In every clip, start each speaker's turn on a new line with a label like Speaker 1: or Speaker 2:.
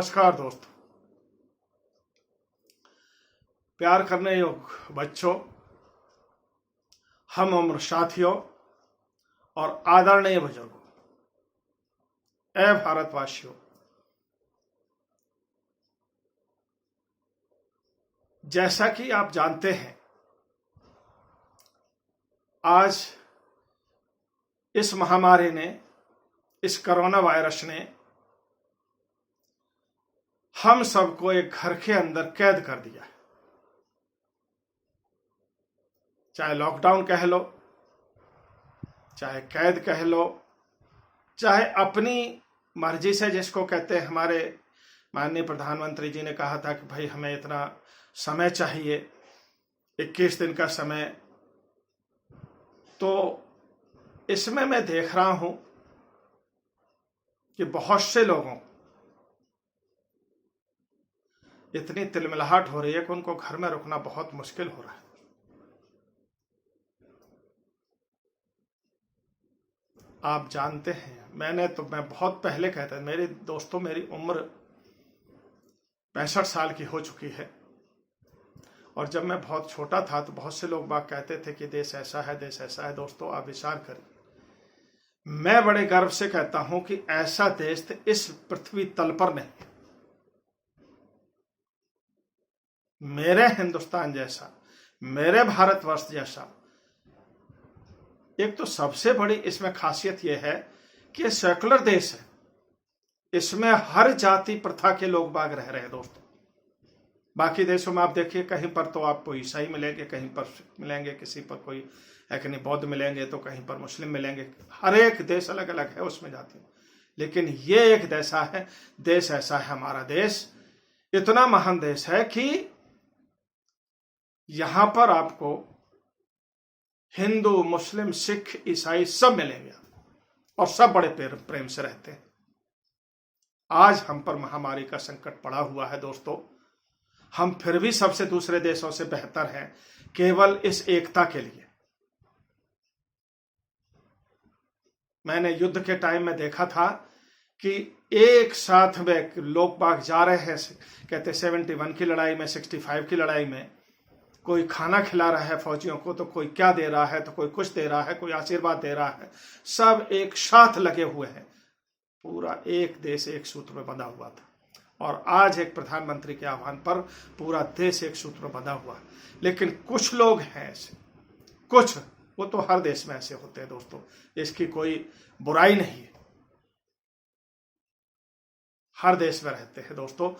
Speaker 1: नमस्कार दोस्तों, प्यार करने योग्य बच्चों, हम उम्र साथियों और आदरणीय बुजुर्गों, ए भारतवासियों, जैसा कि आप जानते हैं, आज इस महामारी ने, इस कोरोना वायरस ने हम सबको एक घर के अंदर कैद कर दिया है। चाहे लॉकडाउन कह लो, चाहे कैद कह लो, चाहे अपनी मर्जी से जिसको कहते हैं। हमारे माननीय प्रधानमंत्री जी ने कहा था कि भाई हमें इतना समय चाहिए, 21 दिन का समय। तो इसमें मैं देख रहा हूं कि बहुत से लोगों इतनी तिलमिलाहट हो रही है कि उनको घर में रुकना बहुत मुश्किल हो रहा है। आप जानते हैं, मैं बहुत पहले कहता था, मेरे दोस्तों, मेरी उम्र 65 साल की हो चुकी है। और जब मैं बहुत छोटा था तो बहुत से लोग बात कहते थे कि देश ऐसा है, देश ऐसा है। दोस्तों, आप विचार करिए, मैं बड़े गर्व से कहता हूं कि ऐसा देश इस पृथ्वी तल पर नहीं है। मेरे हिंदुस्तान जैसा, मेरे भारतवर्ष जैसा। एक तो सबसे बड़ी इसमें खासियत यह है कि सेकुलर देश है। इसमें हर जाति प्रथा के लोग बाग रह रहे हैं दोस्तों। बाकी देशों में आप देखिए, कहीं पर तो आपको ईसाई मिलेंगे, कहीं पर सिख मिलेंगे, किसी पर कोई कहीं बौद्ध मिलेंगे, तो कहीं पर मुस्लिम मिलेंगे। हर एक देश अलग अलग है उसमें जाति। लेकिन ये एक देश ऐसा है हमारा देश, इतना महान देश है कि यहां पर आपको हिंदू, मुस्लिम, सिख, ईसाई सब मिलेंगे और सब बड़े प्रेम से रहते हैं। आज हम पर महामारी का संकट पड़ा हुआ है दोस्तों। हम फिर भी सबसे दूसरे देशों से बेहतर हैं, केवल इस एकता के लिए। मैंने युद्ध के टाइम में देखा था कि एक साथ में लोग बाग जा रहे हैं, कहते 71 की लड़ाई में, 65 की लड़ाई में। कोई खाना खिला रहा है फौजियों को, तो कोई क्या दे रहा है, तो कोई कुछ दे रहा है, कोई आशीर्वाद दे रहा है। सब एक साथ लगे हुए हैं। पूरा एक देश एक सूत्र में बंधा हुआ था। और आज एक प्रधानमंत्री के आह्वान पर पूरा देश एक सूत्र में बंधा हुआ है। लेकिन कुछ लोग हैं ऐसे, कुछ, वो तो हर देश में ऐसे होते हैं दोस्तों, इसकी कोई बुराई नहीं है, हर देश में रहते हैं दोस्तों।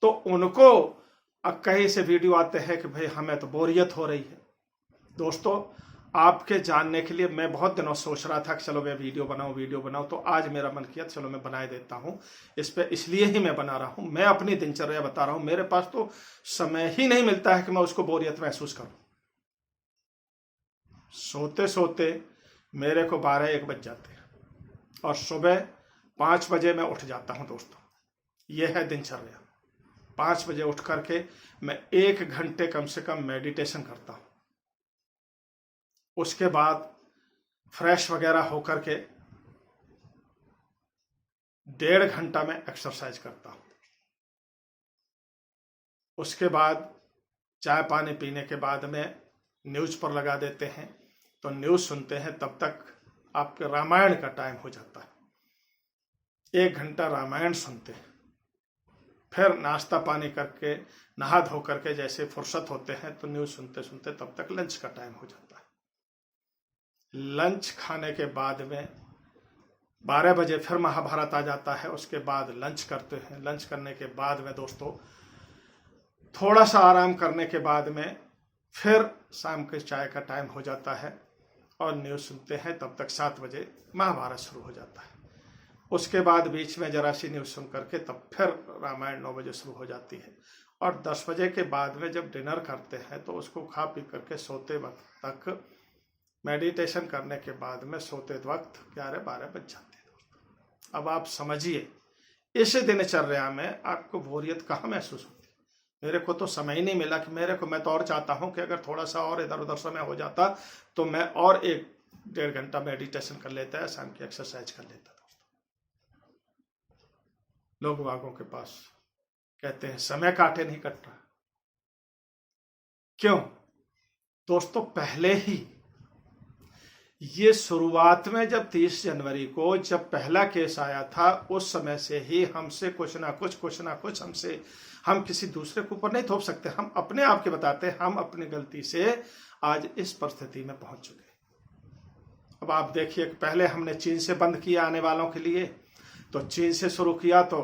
Speaker 1: तो उनको अब कहीं से वीडियो आते हैं कि भाई हमें तो बोरियत हो रही है। दोस्तों, आपके जानने के लिए मैं बहुत दिनों सोच रहा था कि चलो मैं वीडियो बनाऊं, तो आज मेरा मन किया चलो मैं बना देता हूं इस पे। इसलिए ही मैं बना रहा हूं, मैं अपनी दिनचर्या बता रहा हूं। मेरे पास तो समय ही नहीं मिलता है कि मैं उसको बोरियत महसूस करूं। सोते सोते मेरे को 12-1 बज जाते हैं और सुबह 5 बजे मैं उठ जाता हूं दोस्तों। यह है दिनचर्या। 5 बजे उठ करके मैं 1 घंटे कम से कम मेडिटेशन करता हूं। उसके बाद फ्रेश वगैरह होकर के 1.5 घंटा में एक्सरसाइज करता हूं। उसके बाद चाय पानी पीने के बाद में न्यूज पर लगा देते हैं, तो न्यूज सुनते हैं। तब तक आपके रामायण का टाइम हो जाता है। 1 घंटा रामायण सुनते हैं। फिर नाश्ता पानी करके, नहा धो करके जैसे फुर्सत होते हैं, तो न्यूज सुनते सुनते तब तक लंच का टाइम हो जाता है। लंच खाने के बाद में 12 बजे फिर महाभारत आ जाता है। उसके बाद लंच करते हैं। लंच करने के बाद में दोस्तों थोड़ा सा आराम करने के बाद में फिर शाम के चाय का टाइम हो जाता है और न्यूज सुनते हैं। तब तक 7 बजे महाभारत शुरू हो जाता है। उसके बाद बीच में जरा सी न्यूज सुन करके तब फिर रामायण 9 बजे शुरू हो जाती है। और 10 बजे के बाद में जब डिनर करते हैं तो उसको खा पी करके सोते वक्त तक, मेडिटेशन करने के बाद में सोते वक्त 11-12 बज जाते हैं दोस्तों। अब आप समझिए, इस दिनचर्या में आपको बोरियत कहाँ महसूस होती है। मेरे को तो समय ही नहीं मिला कि मैं तो और चाहता हूं कि अगर थोड़ा सा और इधर उधर समय हो जाता तो मैं और 1-1.5 घंटा मेडिटेशन कर लेता है, शाम की एक्सरसाइज कर लेता दोस्तों। लोग बागों के पास कहते हैं समय काटे नहीं कट रहा। क्यों दोस्तों? पहले ही ये शुरुआत में जब 30 जनवरी को जब पहला केस आया था, उस समय से ही हमसे कुछ ना कुछ हमसे, हम किसी दूसरे के ऊपर नहीं थोप सकते। हम अपने आप के बताते हैं, हम अपनी गलती से आज इस परिस्थिति में पहुंच चुके। अब आप देखिए, पहले हमने चीन से बंद किया आने वालों के लिए, तो चीन से शुरू किया तो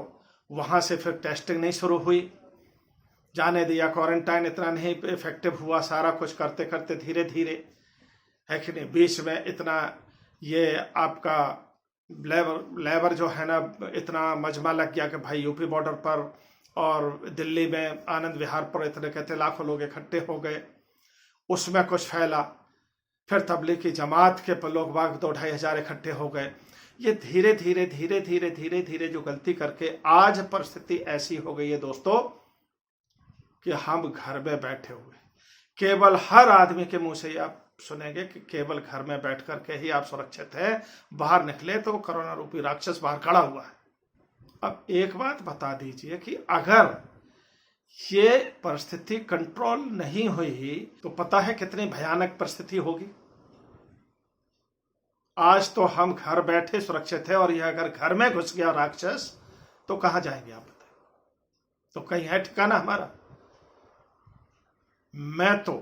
Speaker 1: वहां से फिर टेस्टिंग नहीं शुरू हुई, जाने दिया, क्वारंटाइन इतना नहीं इफेक्टिव हुआ, सारा कुछ करते करते धीरे धीरे, है कि नहीं, बीच में इतना ये आपका लेबर जो है ना, इतना मजमा लग गया कि भाई यूपी बॉर्डर पर और दिल्ली में आनंद विहार पर इतने कहते लाखों लोग इकट्ठे हो गए, उसमें कुछ फैला। फिर तबलीग की जमात के लोग बाग 2-2.5 हजार इकट्ठे हो गए। ये धीरे धीरे धीरे धीरे धीरे धीरे जो गलती करके आज परिस्थिति ऐसी हो गई है दोस्तों कि हम घर में बैठे हुए, केवल हर आदमी के मुंह से आप सुनेंगे कि केवल घर में बैठ करके ही आप सुरक्षित हैं, बाहर निकले तो कोरोना रूपी राक्षस बाहर खड़ा हुआ है। अब एक बात बता दीजिए कि अगर ये परिस्थिति कंट्रोल नहीं हुई तो पता है कितनी भयानक परिस्थिति होगी। आज तो हम घर बैठे सुरक्षित है, और यह अगर घर में घुस गया राक्षस तो कहां जाएंगे आप बताइए? तो कहीं है ठिकाना हमारा? मैं तो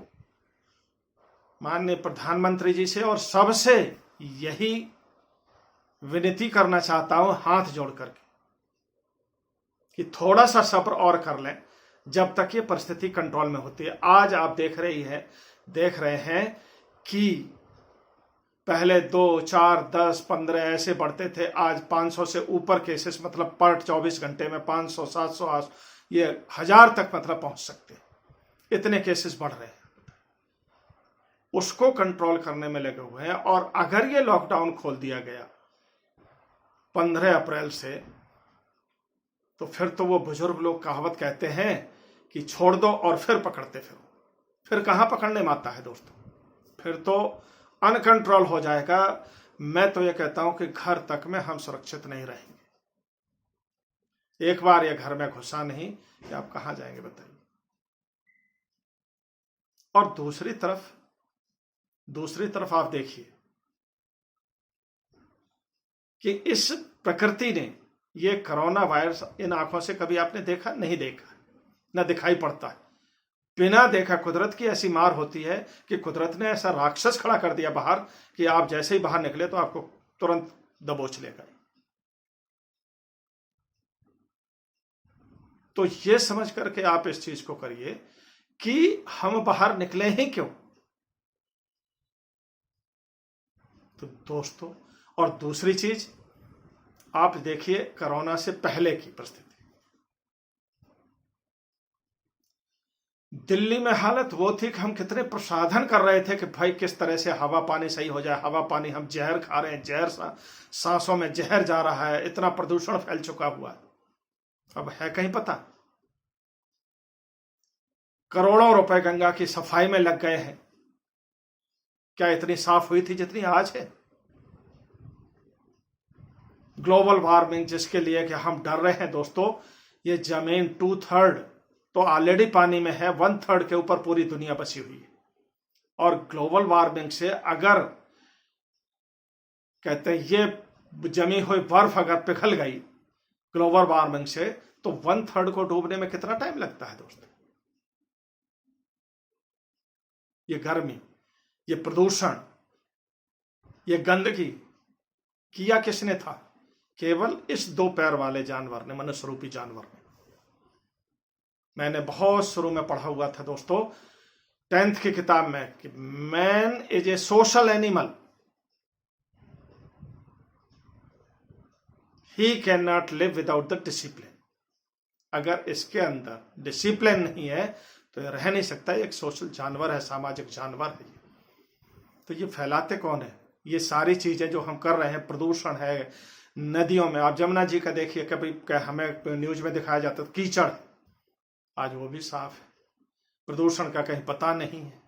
Speaker 1: माननीय प्रधानमंत्री जी से और सबसे यही विनती करना चाहता हूं, हाथ जोड़ करके, कि थोड़ा सा सब्र और कर लें जब तक ये परिस्थिति कंट्रोल में होती है। आज आप देख रहे हैं कि पहले 2, 4, 10, 15 ऐसे बढ़ते थे, आज 500 से ऊपर केसेस, मतलब पर 24 घंटे में 500, 700, 800, ये 1000 तक मतलब पहुंच सकते हैं, इतने केसेस बढ़ रहे हैं। उसको कंट्रोल करने में लगे हुए हैं। और अगर ये लॉकडाउन खोल दिया गया 15 अप्रैल से, तो फिर तो वो बुजुर्ग लोग कहावत कहते हैं कि छोड़ दो और फिर पकड़ते फिरो। फिर कहां पकड़ने में आता है दोस्तों? फिर तो अनकंट्रोल हो जाएगा। मैं तो ये कहता हूं कि घर तक में हम सुरक्षित नहीं रहेंगे। एक बार ये घर में घुसा नहीं कि आप कहां जाएंगे बताइए? और दूसरी तरफ आप देखिए कि इस प्रकृति ने ये कोरोना वायरस इन आंखों से कभी आपने देखा नहीं, देखा ना दिखाई पड़ता है। बिना देखा कुदरत की ऐसी मार होती है कि कुदरत ने ऐसा राक्षस खड़ा कर दिया बाहर कि आप जैसे ही बाहर निकले तो आपको तुरंत दबोच लेगा। तो ये समझ करके आप इस चीज को करिए कि हम बाहर निकले ही क्यों। तो दोस्तों, और दूसरी चीज आप देखिए, कोरोना से पहले की परिस्थिति, दिल्ली में हालत वो थी कि हम कितने प्रसाधन कर रहे थे कि भाई किस तरह से हवा पानी सही हो जाए। हवा पानी, हम जहर खा रहे हैं, जहर सांसों में जहर जा रहा है, इतना प्रदूषण फैल चुका हुआ है। अब है कहीं पता? करोड़ों रुपए गंगा की सफाई में लग गए हैं, क्या इतनी साफ हुई थी जितनी आज है? ग्लोबल वार्मिंग जिसके लिए कि हम डर रहे हैं दोस्तों, ये जमीन 2/3 तो ऑलरेडी पानी में है, 1/3 के ऊपर पूरी दुनिया बसी हुई है। और ग्लोबल वार्मिंग से अगर कहते हैं ये जमी हुई बर्फ अगर पिघल गई ग्लोबल वार्मिंग से, तो 1/3 को डूबने में कितना टाइम लगता है दोस्तों? ये गर्मी, ये प्रदूषण, ये गंदगी किया किसने था? केवल इस 2 पैर वाले जानवर ने, मनुष्य रूपी जानवर ने। मैंने बहुत शुरू में पढ़ा हुआ था दोस्तों 10th की किताब में कि man is a social animal, he can not live without the discipline. अगर इसके अंदर डिसिप्लिन नहीं है तो यह रह नहीं सकता। एक सोशल जानवर है, सामाजिक जानवर है। तो ये फैलाते कौन है? ये सारी चीजें जो हम कर रहे हैं, प्रदूषण है नदियों में। आप जमुना जी का देखिए, कभी हमें न्यूज में दिखाया जाता है कीचड़, आज वो भी साफ है, प्रदूषण का कहीं पता नहीं है।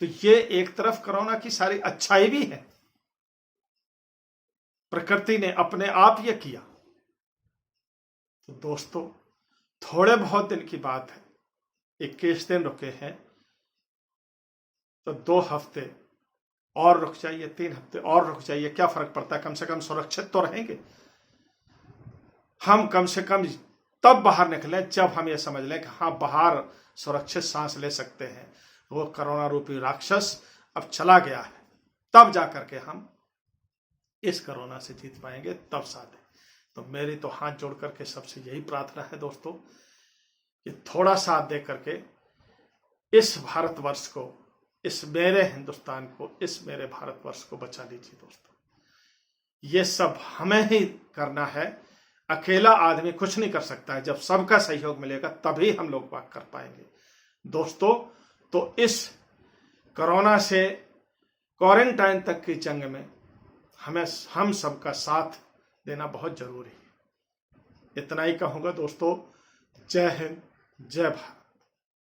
Speaker 1: तो ये एक तरफ कोरोना की सारी अच्छाई भी है, प्रकृति ने अपने आप ये किया। तो दोस्तों, थोड़े बहुत दिन की बात है, 21 दिन रुके हैं, तो 2 हफ्ते और रुक जाइए, 3 हफ्ते और रुक जाइए, क्या फर्क पड़ता है? कम से कम सुरक्षित तो रहेंगे। हम कम से कम तब बाहर निकलें जब हम ये समझ लें कि हाँ, बाहर सुरक्षित सांस ले सकते हैं, वो कोरोना रूपी राक्षस अब चला गया है, तब जाकर के हम इस कोरोना से जीत पाएंगे, तब साथ है। तो मेरी तो हाथ जोड़ करके सबसे यही प्रार्थना है दोस्तों कि थोड़ा साथ दे करके इस भारतवर्ष को, इस मेरे हिंदुस्तान को, इस मेरे भारतवर्ष को बचा लीजिए दोस्तों। ये सब हमें ही करना है, अकेला आदमी कुछ नहीं कर सकता है। जब सबका सहयोग मिलेगा तभी हम लोग बात कर पाएंगे दोस्तों। तो इस कोरोना से क्वारंटाइन तक की जंग में हम सबका साथ देना बहुत जरूरी है। इतना ही कहूँगा दोस्तों। जय हिंद, जय भारत।